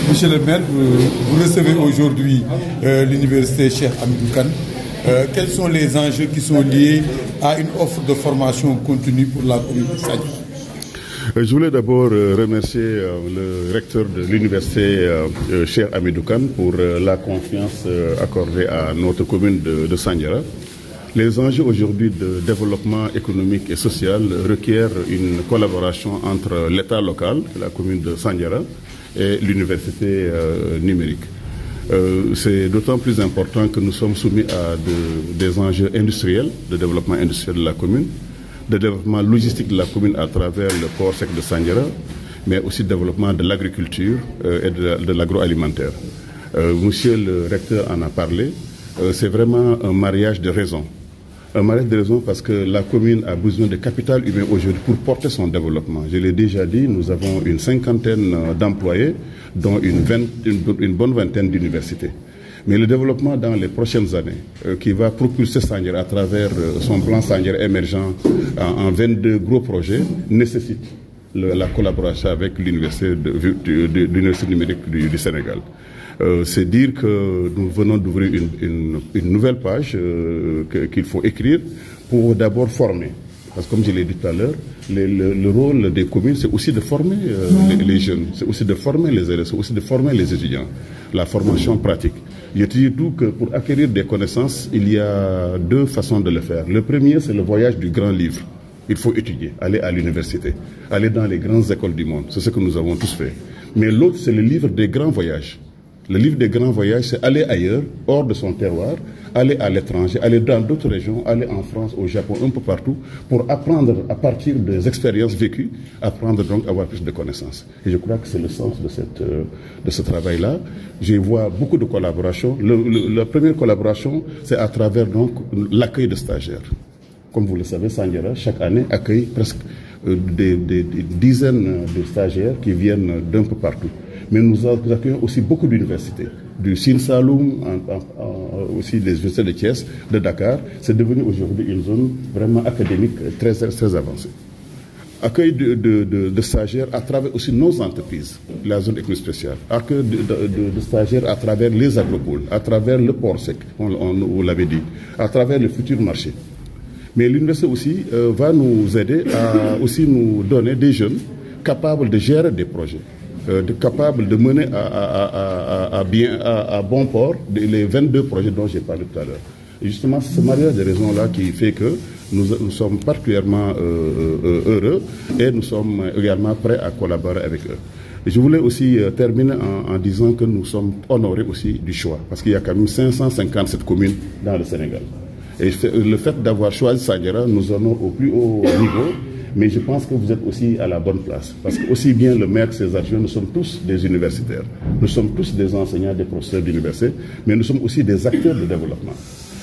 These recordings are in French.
Monsieur le maire, vous recevez aujourd'hui l'université Cheikh Hamidou Kane. Quels sont les enjeux qui sont liés à une offre de formation continue pour la commune de Sandiara? Je voulais d'abord remercier le recteur de l'université Cheikh Hamidou Kane pour la confiance accordée à notre commune de Sandiara. Les enjeux aujourd'hui de développement économique et social requièrent une collaboration entre l'État local, la commune de Sandiara, et l'université numérique. C'est d'autant plus important que nous sommes soumis à des enjeux industriels, de développement industriel de la commune, de développement logistique de la commune à travers le port sec de Sandiara, mais aussi de développement de l'agriculture et de l'agroalimentaire. Monsieur le recteur en a parlé, c'est vraiment un mariage de raisons. Un mariage de raison parce que la commune a besoin de capital humain aujourd'hui pour porter son développement. Je l'ai déjà dit, nous avons une cinquantaine d'employés, dont une bonne vingtaine d'universités. Mais le développement dans les prochaines années, qui va propulser Sandiara à travers son plan Sandiara émergent en 22 gros projets, nécessite la collaboration avec l'université numérique du Sénégal. C'est dire que nous venons d'ouvrir une nouvelle page qu'il faut écrire pour d'abord former. Parce que comme je l'ai dit tout à l'heure, le rôle des communes, c'est aussi de former les jeunes, c'est aussi de former les élèves, c'est aussi de former les étudiants. La formation pratique. Je te dis tout que pour acquérir des connaissances, il y a deux façons de le faire. Le premier, c'est le voyage du grand livre. Il faut étudier, aller à l'université, aller dans les grandes écoles du monde. C'est ce que nous avons tous fait. Mais l'autre, c'est le livre des grands voyages. Le livre des grands voyages, c'est aller ailleurs, hors de son terroir, aller à l'étranger, aller dans d'autres régions, aller en France, au Japon, un peu partout, pour apprendre à partir des expériences vécues, apprendre donc à avoir plus de connaissances. Et je crois que c'est le sens de ce travail-là. Je vois beaucoup de collaborations. La première collaboration, c'est à travers donc l'accueil de stagiaires. Comme vous le savez, Sandiara, chaque année, accueille presque des dizaines de stagiaires qui viennent d'un peu partout. Mais nous accueillons aussi beaucoup d'universités, du Sine Saloum, aussi des universités de Thiès, de Dakar. C'est devenu aujourd'hui une zone vraiment académique très avancée. Accueil de stagiaires à travers aussi nos entreprises, la zone économique spéciale. Accueil de stagiaires à travers les agropoles, à travers le port sec, on l'avait dit, à travers le futur marché. Mais l'université aussi va nous aider à aussi nous donner des jeunes capables de gérer des projets. Capable de mener à bon port les 22 projets dont j'ai parlé tout à l'heure. Et justement, c'est ce mariage de raisons-là qui fait que nous sommes particulièrement heureux et nous sommes également prêts à collaborer avec eux. Et je voulais aussi terminer en disant que nous sommes honorés aussi du choix, parce qu'il y a quand même 557 communes dans le Sénégal. Et le fait d'avoir choisi Sandiara, nous allons au plus haut niveau. Mais je pense que vous êtes aussi à la bonne place. Parce que aussi bien le maire que ses adjoints, nous sommes tous des universitaires. Nous sommes tous des enseignants, des professeurs d'université, mais nous sommes aussi des acteurs de développement.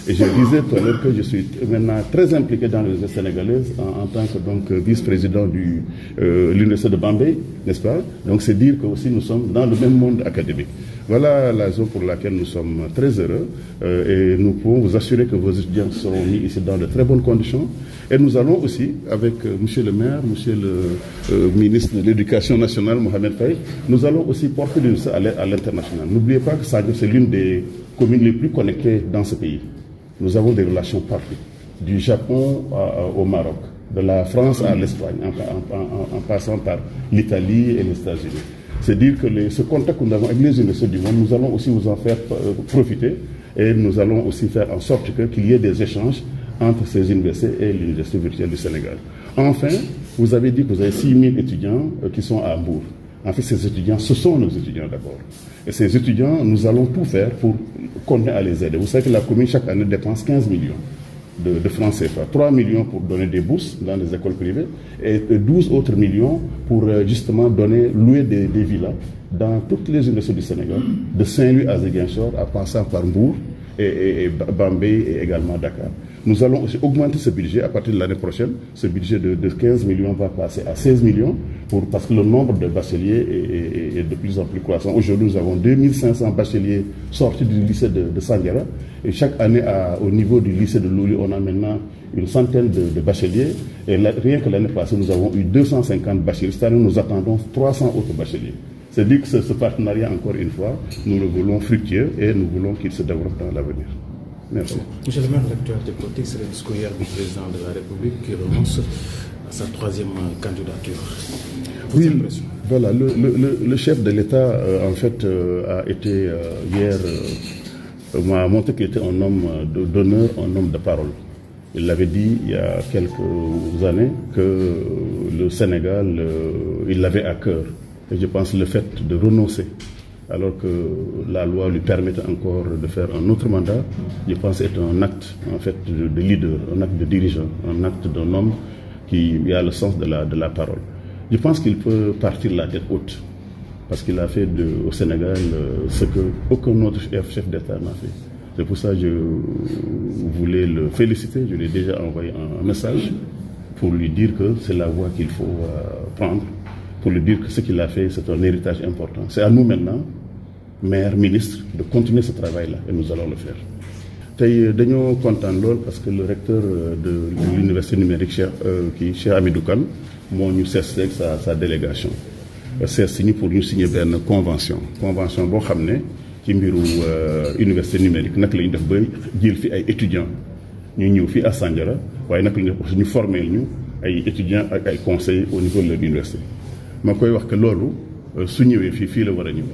Et je disais tout à l'heure que je suis maintenant très impliqué dans l'université sénégalaise en tant que vice-président de l'université de Bambey, n'est-ce pas? Donc c'est dire que aussi nous sommes dans le même monde académique. Voilà la raison pour laquelle nous sommes très heureux et nous pouvons vous assurer que vos étudiants seront mis ici dans de très bonnes conditions. Et nous allons aussi, avec monsieur le maire, monsieur le ministre de l'Éducation nationale, Mohamed Faye, nous allons aussi porter l'université à l'international. N'oubliez pas que Sandiara, c'est l'une des communes les plus connectées dans ce pays. Nous avons des relations partout, du Japon au Maroc, de la France à l'Espagne, en passant par l'Italie et les États-Unis. C'est dire que ce contact que nous avons avec les universités du monde, nous allons aussi vous en faire profiter et nous allons aussi faire en sorte qu'il y ait des échanges entre ces universités et l'université virtuelle du Sénégal. Enfin, vous avez dit que vous avez 6000 étudiants qui sont à Hambourg. En fait, ces étudiants, ce sont nos étudiants d'abord. Et ces étudiants, nous allons tout faire pour continuer à les aider. Vous savez que la commune, chaque année, dépense 15 millions de francs CFA. 3 millions pour donner des bourses dans les écoles privées et 12 autres millions pour justement louer des villas dans toutes les universités du Sénégal, de Saint-Louis à Ziguinchor, en passant par Mbour et Bambey et également Dakar. Nous allons aussi augmenter ce budget à partir de l'année prochaine. Ce budget de 15 millions va passer à 16 millions parce que le nombre de bacheliers est de plus en plus croissant. Aujourd'hui, nous avons 2500 bacheliers sortis du lycée de Sandiara. Et chaque année, au niveau du lycée de Louli, on a maintenant une centaine de bacheliers. Et rien que l'année passée, nous avons eu 250 bacheliers. Cette année, nous attendons 300 autres bacheliers. C'est dit que ce partenariat, encore une fois, nous le voulons fructueux et nous voulons qu'il se développe dans l'avenir. Merci. Monsieur le maire, l'actualité politique, c'est le discours hier du président de la République qui renonce à sa 3e candidature. Oui, voilà, le chef de l'État, en fait, a été hier, m'a montré qu'il était un homme d'honneur, un homme de parole. Il l'avait dit il y a quelques années que le Sénégal, il l'avait à cœur. Et je pense que le fait de renoncer, alors que la loi lui permettait encore de faire un autre mandat, je pense que c'est un acte en fait de leader, un acte de dirigeant, un acte d'un homme qui a le sens de la parole. Je pense qu'il peut partir la tête haute, parce qu'il a fait au Sénégal ce qu'aucun autre chef d'État n'a fait. C'est pour ça que je voulais le féliciter, je lui ai déjà envoyé un message pour lui dire que c'est la voie qu'il faut prendre, pour lui dire que ce qu'il a fait, c'est un héritage important. C'est à nous maintenant, maire, ministre, de continuer ce travail-là, et nous allons le faire. Tey dañoo kontaan lool parce que le recteur de l'université numérique Cheikh Hamidou Kane moo ñu sees rek sa délégation sees si ñu pour ñu signer benn convention boo xam ne ci mbiru université numérique naka la ñu def ba jël fi ay étudiants ñu ñëw fii à Sandiara waaye naka la ñu def aussi ñu former ñu ay étudiants ak ay conseillers au niveau de l'université ma koy wax que loolu su ñëwee fii la war a ñëw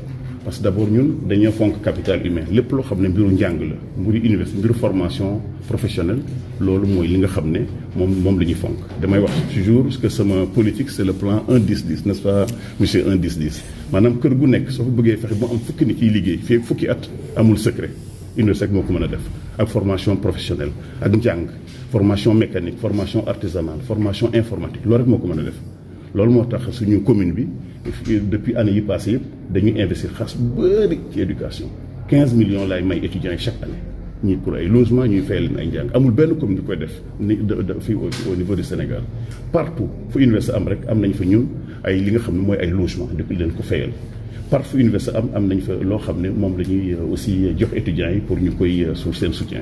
parce que d'abord ñun dañoo fonk capital humain lépp loo xam ne mbiru njàng la mbiru université mbiru formation professionnelle loolu mooy li nga xam ne moom la ñuy fonk damay wax toujours que sama politique c'est le plan 1-10-10 n'est-ce pas monsieur 1-10-10 maanaam kër gu nekk soo ko bëggee fexe ba am fukki nit ciy liggéey fii fukki at amul secret université moo ko mën a def ak formation professionnelle ak njàng formation mécanique formation artisanale formation informatique loolu rek moo ko mën a def loolu moo tax suñu commune bi depuis année yi passé yëpp dañuy investir xaalis bu bëri ci éducation 15 millions lay may étudiants yi chaque année ñii pour ay logement ñuy fay leen ay njàng amul benn commune bi koy def ni fii au niveau du Sénégal partout fu université am rek am nañ fa ñun ay li nga xam ne mooy ay logement di leen ko fayal partout fu université am nañ fa loo xam ne moom la ñuy aussi jox étudiants yi pour ñu koy sur seen soutien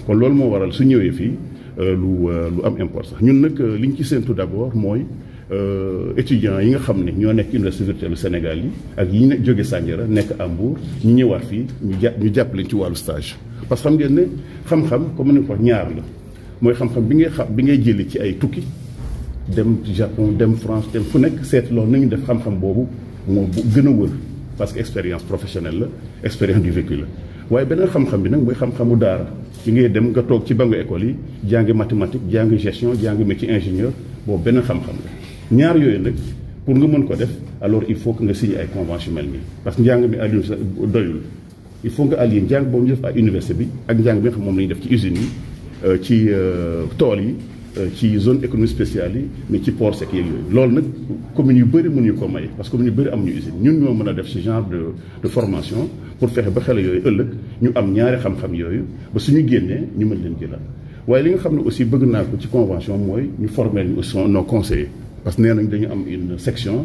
kon loolu moo waral su ñëwee fii lu am importance ñun nag li ñu ci séentu d'abord mooy étudiants yi nga xam ne ñoo nekk université virtuelle Sénégal yi ak yi ñu jóge Sandiara nekk à Mbour ñu ñëwaat fii ñu jàpp leen ci wàllu stage parce que xam ngeen ne xam-xam comme ni ko ñaar la mooy xam-xam bi ngay jëli ci ay tukki dem Japon dem France dem fu nekk seet loolu nañu def xam-xam boobu moo gën a wër parce que expérience professionnelle la expérience du vécu la waaye beneen xam-xam bi nag mooy xam-xamu daara bi ngay dem nga toog ci bangu école yi jàngi mathématique jàngi gestion jàngi métier ingénieur boobu beneen xam-xam la ñaar yooyu nag pour nga mën ko def alors il faut que nga signer ay convention mel nii parce que njàng mi à l'université doyul il faut nga allier njàng boobu ñu def à université bi ak njàng bi nga xam moom la ñuy def ci usines yi ci tool yi ci zone économique spéciale yi mais ci port sec yeeg yooyu loolu nag communes yu bëri mënuñu ko may parce que communes yu bëri amuñu usine ñun ñoo mën a def ce genre de formation pour fexe ba xale yooyu ëllëg ñu am ñaari xam-xam yooyu ba suñu génnee ñu mën leen jëlaat waaye li nga xam ne aussi bëgg naa ko ci convention mooy ñu former ñu aussi nos conseillers parce que nee nañ dañu am une section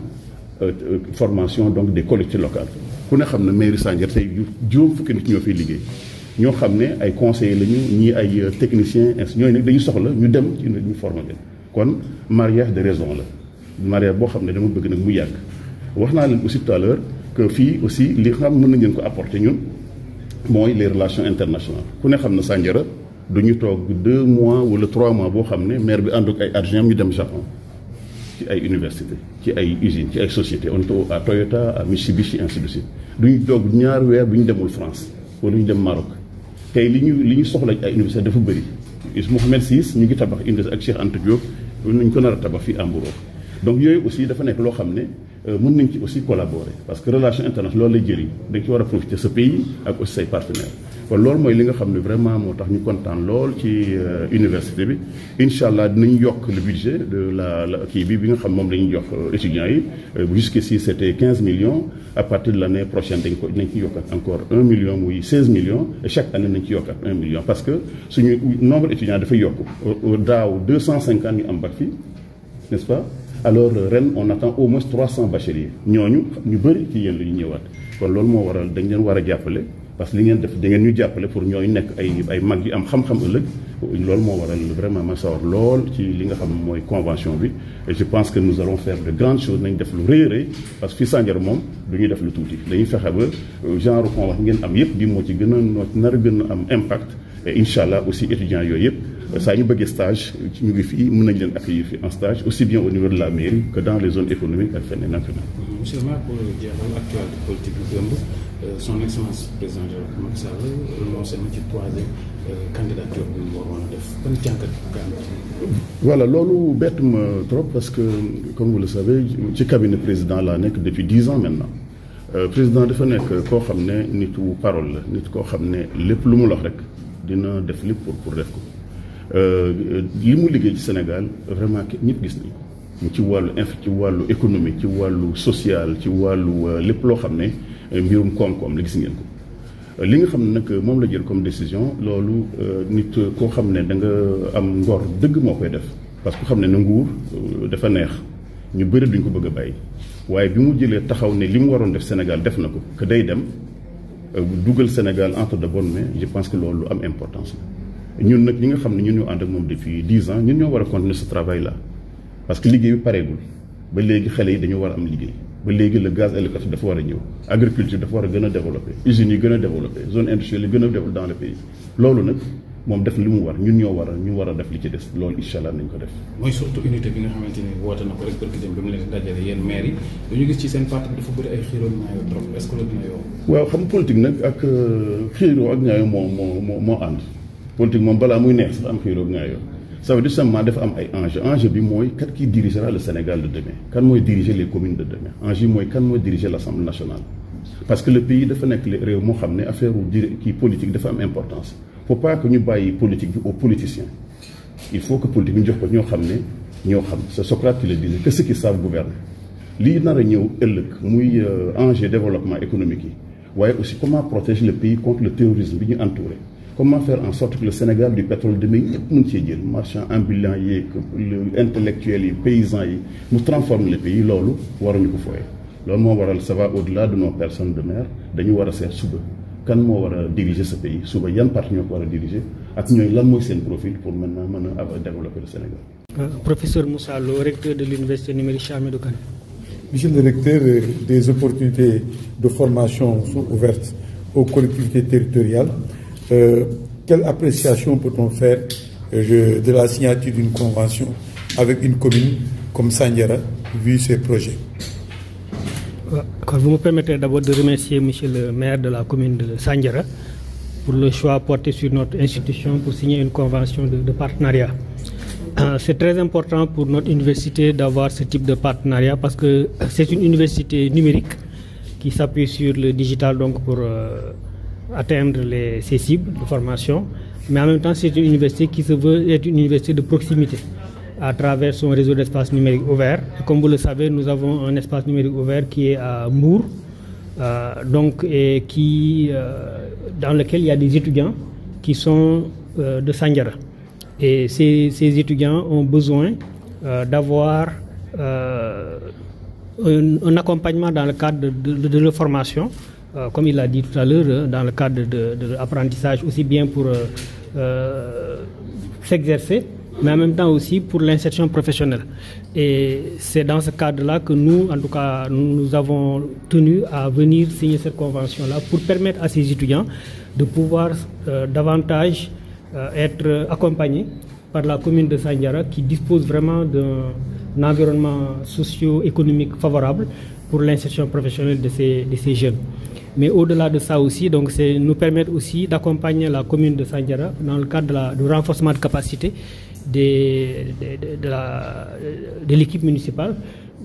formation donc des collectivités locales ku ne xam ne mairie Sandiara tey juróom fukki nit ñoo fiy liggéey ñoo xam ne ay conseillers lañu ñii ay techniciens ñooñu nag dañu soxla ñu dem ci ñu former leen kon mariage de raison la mariage boo xam ne dama bëgg nag mu yàgg wax naa leen aussi tout à l'heure que fii aussi li xam mën nañ leen ko apporter ñun mooy les relations internationales ku ne xam ne Sandiara du ñu toog 2 mois wala 3 mois boo xam ne maire bi ànd ak ay adjoints ñu dem Japon ci ay université ci ay usines ci ay sociétés on est à Toyota à Mitsubishi ainsi de suite duñu toog ñaar weer bu ñu demul France wala ñu dem Maroc tey li ñu soxla ay université dafa bëri Mohamed VI ñu ngi tabax université ak Cheikh Anta Diop nañ ko nar a tabax fii Mbour donc yooyu aussi dafa nekk loo xam ne mën nañ ci aussi collaborer parce que relation internationale loolu lay jëriñ dañ ci war a profiter ce pays ak aussi say partenaires kon loolu mooy li nga xam ne vraiment moo tax ñu kontaan lool ci université bi incha allah dinañ yokk le budget de la kii bi nga xam moom la ñuy jox étudiants yi jusqu'ici c'était 15 millions à partir de l'année prochaine dinañ ci yokkat encore 1 million muy 16 millions et chaque année nañ ci yokkat 1 million parce que suñu nombre étudiants dafay yokk daaw 250 ñu am bac fii n'est-ce pas alors ren on attend au moins 300 bacheliers ñooñu ñu bëri ci yéen la ñu ñëwaat kon loolu moo waral dañ leen war a jàppale parce que li ngeen def da ngeen ñu jàppale pour ñooy nekk ay mag yu am xam-xam ëllëg loolu moo waral vraiment ma sawar lool ci li nga xam mooy convention bi et je pense que nous allons faire de grandes choses nañ def lu rëy a rëy parce que fii Sandiara moom du ñuy def lu tuuti dañuy fexe ba genre convention ngeen am yëpp bi moo ci gën a nar a gën a am impact et incha allah aussi étudiants yooyu yëpp saa ñu bëggee stage ñu ngi fii mën nañ leen accueillir fii en stage aussi bien au niveau de la mairie que dans les zones économiques ak feneen ak feneen. Monsieur le maire, pour jeexal actualité politique bi démb son excellence président de la Macky Sall renoncé na ci troisième candidature bi mu waroon a def ban jàngat voilà loolu bett ma trop parce que comme vous le savez ci cabinet président laa nekk depuis 10 ans maintenant président dafa nekk koo xam ne nitu parole la nit koo xam ne lépp lu mu wax rek dina def lépp pour def ko li mu liggéey ci Sénégal vraiment ñëpp gis nañ ko ci wàllu économie ci wàllu social ci wàllu lépp loo xam ne mbirum koom-koom la gis ngeen ko li nga xam ne nag moom la jël comme décision loolu nit koo xam ne da nga am ngor dëgg moo koy def parce que xam ne na nguur dafa neex ñu bëri duñ ko bëgg a bàyyi waaye bi mu jëlee taxaw ne li mu waroon def Sénégal def na ko que day dem dugal Sénégal entre de bonnes mains je pense que loolu lu am importance la ñun nag ñi nga xam ne ñun ñoo ànd ak moom depuis 10 ans ñun ñoo war a continuer ce travail là parce que liggéey bi pareegul ba léegi xale yi dañoo war a am liggéey ba léegi le gaz et le pétrole dafa war a ñëw agriculture dafa war a gën a développé usines yi gën a développé zone industrielle yi gën a développé dans le pays loolu nag moom def li mu war ñun ñoo war a def li ci des loolu incha allah nañ ko def. mooy surtout unité bi nga xamante ni woote na ko rek barki dem bi mu leen dajale yéen maire yi dañu gis ci seen parti bi dafa bëri ay xiiroo ñaayoo trop est-ce que loolu dina yow. waaw xam politique nag ak xiiroo ak ñaayoo moo ànd politique moom balaa muy neex sax am xiiroo ak ñaayoo ça veut dire simplement dafa am ay enjeu bi mooy kat qui dirigera le Sénégal de demain kan mooy diriger les communes de demain enjeu mooy kan mooy diriger l'Assemblée nationale parce que le pays dafa nekk réew moo xam ne affaire kii politique dafa am importance faut pas que ñu bàyyi politique bi aux politiciens il faut que politique bi ñu jox ko ñoo xam c'est Socrate qui le disait que ceux qui savent gouverner lii nar a ñëw ëllëg muy enjeu développement économique yi waaye aussi comment protéger le pays contre le terrorisme bi ñu entouré comment faire en sorte que le Sénégal du pétrole demain ñëpp mën cee jël marchand ambulant yeeg intellectuels yi paysans yi mu transformer le pays loolu waruñu ko fooyee loolu moo waral ça va au-delà de nos personnes de maire dañu war a seet suba kan moo war a diriger ce pays suba yan parti ñoo ko war a diriger ak ñooy lan mooy seen profil pour maintenant mën a développer le Sénégal. Professeur Moussa Lo, recteur de l'université numérique Cheikh Hamidou Kane. Monsieur le recteur, des opportunités de formation sont ouvertes aux collectivités territoriales. Quelle appréciation peut-on faire de la signature d'une convention avec une commune comme Sandiara, vu ces projets? Vous me permettez d'abord de remercier monsieur le maire de la commune de Sandiara pour le choix porté sur notre institution pour signer une convention de partenariat. C'est très important pour notre université d'avoir ce type de partenariat parce que c'est une université numérique qui s'appuie sur le digital donc pour atteindre ses cibles de formation, mais en même temps c'est une université qui se veut être une université de proximité à travers son réseau d'espace numérique ouvert. Et comme vous le savez, nous avons un espace numérique ouvert qui est à Mbour, et dans lequel il y a des étudiants qui sont de Sandiara. Et ces étudiants ont besoin d'avoir un accompagnement dans le cadre de leur formation, comme il l'a dit tout à l'heure, dans le cadre de l'apprentissage, aussi bien pour s'exercer, mais en même temps aussi pour l'insertion professionnelle. Et c'est dans ce cadre-là que nous, en tout cas, nous avons tenu à venir signer cette convention-là pour permettre à ces étudiants de pouvoir davantage être accompagnés par la commune de Sandiara qui dispose vraiment d'un environnement socio-économique favorable pour l'insertion professionnelle de ces jeunes. Mais au-delà de ça aussi, donc c'est nous permettre aussi d'accompagner la commune de Sandiara dans le cadre du renforcement de capacité de l'équipe municipale,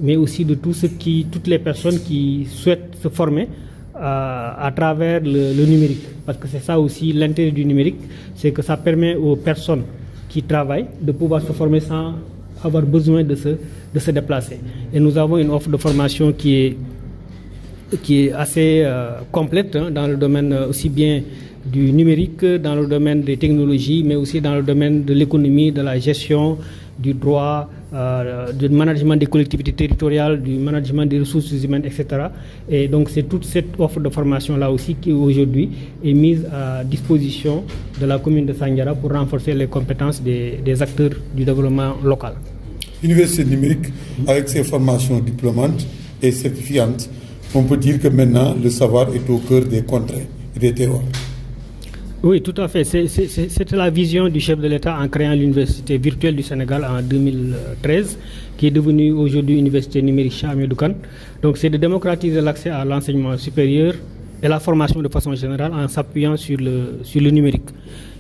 mais aussi de toutes les personnes qui souhaitent se former à travers le numérique. Parce que c'est ça aussi l'intérêt du numérique, c'est que ça permet aux personnes qui travaillent de pouvoir se former sans avoir besoin de se déplacer. Et nous avons une offre de formation qui est assez complète dans le domaine aussi bien du numérique, dans le domaine des technologies, mais aussi dans le domaine de l'économie, de la gestion, du droit, du management des collectivités territoriales, du management des ressources humaines, etc. Et donc c'est toute cette offre de formation-là aussi qui aujourd'hui est mise à disposition de la commune de Sandiara pour renforcer les compétences des acteurs du développement local. Université numérique, avec ses formations diplômantes et certifiantes, on peut dire que maintenant le savoir est au cœur des contrées et des terroirs. Oui, tout à fait. C'était la vision du chef de l'État en créant l'Université virtuelle du Sénégal en 2013, qui est devenue aujourd'hui Université numérique Cheikh Hamidou Kane. Donc c'est de démocratiser l'accès à l'enseignement supérieur et la formation de façon générale en s'appuyant sur le numérique.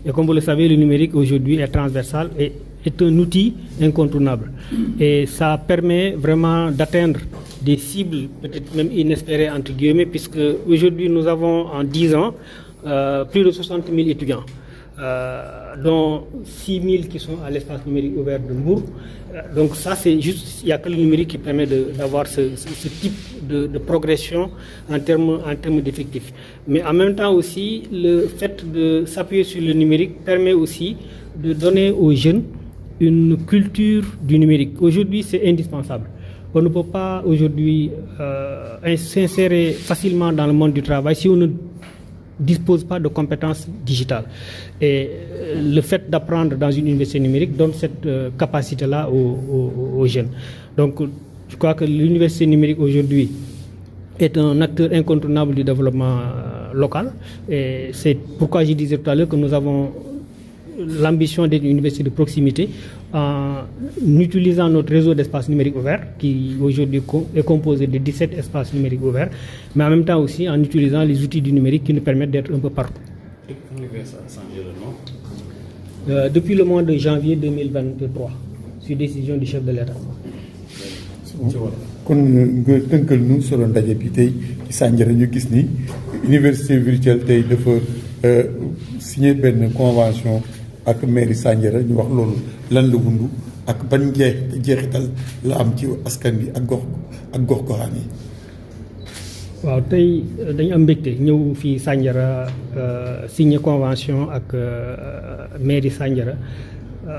Et comme vous le savez, le numérique aujourd'hui est transversal et est un outil incontournable. Et ça permet vraiment d'atteindre des cibles peut-être même inespérées entre guillemets, puisque aujourd'hui nous avons en 10 ans plus de 60 000 étudiants, dont 6 000 qui sont à l'espace numérique ouvert de Mbour. Donc ça, c'est juste, il n'y a que le numérique qui permet d'avoir ce type de progression en termes d'effectifs. Mais en même temps aussi, le fait de s'appuyer sur le numérique permet aussi de donner aux jeunes une culture du numérique. Aujourd'hui, c'est indispensable. On ne peut pas aujourd'hui s'insérer facilement dans le monde du travail si on ne dispose pas de compétences digitales. Et le fait d'apprendre dans une université numérique donne cette capacité-là aux jeunes. Donc, je crois que l'université numérique aujourd'hui est un acteur incontournable du développement local. Et c'est pourquoi je disais tout à l'heure que nous avons l'ambition d'être une université de proximité en utilisant notre réseau d'espaces numériques ouverts qui aujourd'hui est composé de 17 espaces numériques ouverts, mais en même temps aussi en utilisant les outils du numérique qui nous permettent d'être un peu partout. Et quand l'université a changé le nom depuis le mois de janvier 2023, sur décision du chef de l'État. kon nga tënkal nu solo ndaje bi tey ci Sandiara ñu gis ni université virtuelle tey dafa signé benn convention ak mairie Sandiara ñu wax loolu lan la wundu ak ban jeexital la am ci askan bi ak gox goxaan yi. waaw tey dañu am mbégte ñëw fii Sandiara signé convention ak mairie Sandiara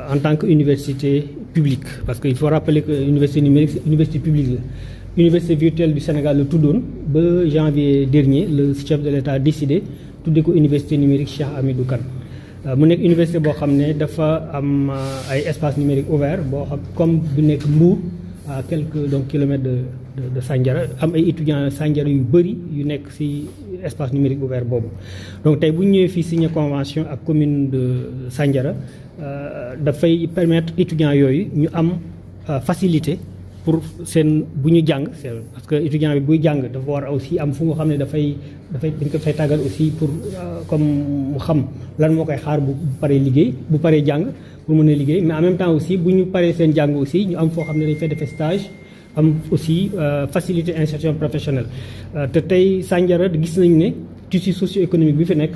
en tant que université publique, parce qu'il faut rappeler que l'université numérique c'est université publique la. Université virtuelle du Sénégal la tuddoon ba janvier dernier le chef de l'État a décidé tuddee ko université numérique Cheikh Hamidou Kane. mu nekk université boo xam ne dafa am ay espace numérique ouvert boo xam comme bu nekk Mbour à quelques kilomètres de Sandiara am ay étudiants Sandiara yu bëri yu nekk ci espace numérique ouvert boobu. donc tey bu ñu ñëwee fii signé convention ak commune de Sandiara dafay permettre étudiants yooyu ñu am facilité pour seen bu ñu jàng parce que étudiant bi buy jàng dafa war aussi am fu nga xam ne dañ ko fay tàggal aussi pour comme mu xam lan moo koy xaar bu paree liggéey bu paree jàng pour mën a liggéey, mais en même temps aussi bu ñu paree seen jàng aussi ñu am foo xam ne dañ fay defee stage am aussi facilité insertion professionnelle. te tey Sandiara gis nañu ne tissu socio-économique bi fi nekk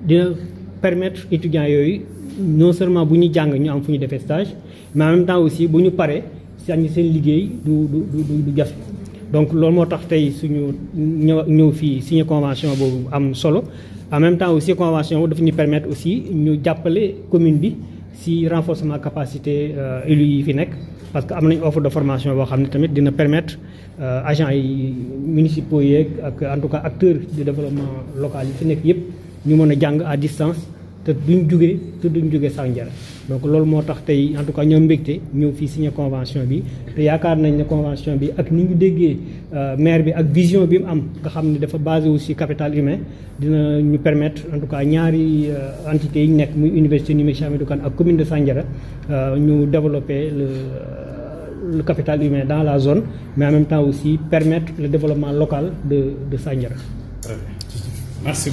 dina permettre étudiants yooyu non seulement bu ñu jàng ñu am fu ñu defee stage, mais en même temps aussi bu ñu paree seen liggéey du jafe. donc loolu moo tax tey suñu ñëw fii signé convention boobu am solo. en même temps aussi convention boobu dafa ñu permettre aussi ñu jàppale commune bi si renforcement capacité élus yi fi nekk, parce que am nañ offre de formation boo xam ne tamit dina permettre agents yi municipaux yeeg ak en tout cas acteurs du développement local yi fi nekk yëpp ñu mën a jàng à distance te duñ jóge Sandiara. donc loolu moo tax tey en tout cas ñoom mbégte ñëw fii signé convention bi te yaakaar nañ ne convention bi ak ni ñu déggee maire bi ak vision bi mu am nga xam ne dafa basé aussi capital humain dina ñu permettre en tout cas ñaari entités yi nekk muy université numérique Cheikh Hamidou Kane ak commune de Sandiara ñu développer le capital humain dans la zone, mais en même temps aussi permettre le développement local de Sandiara. Merci.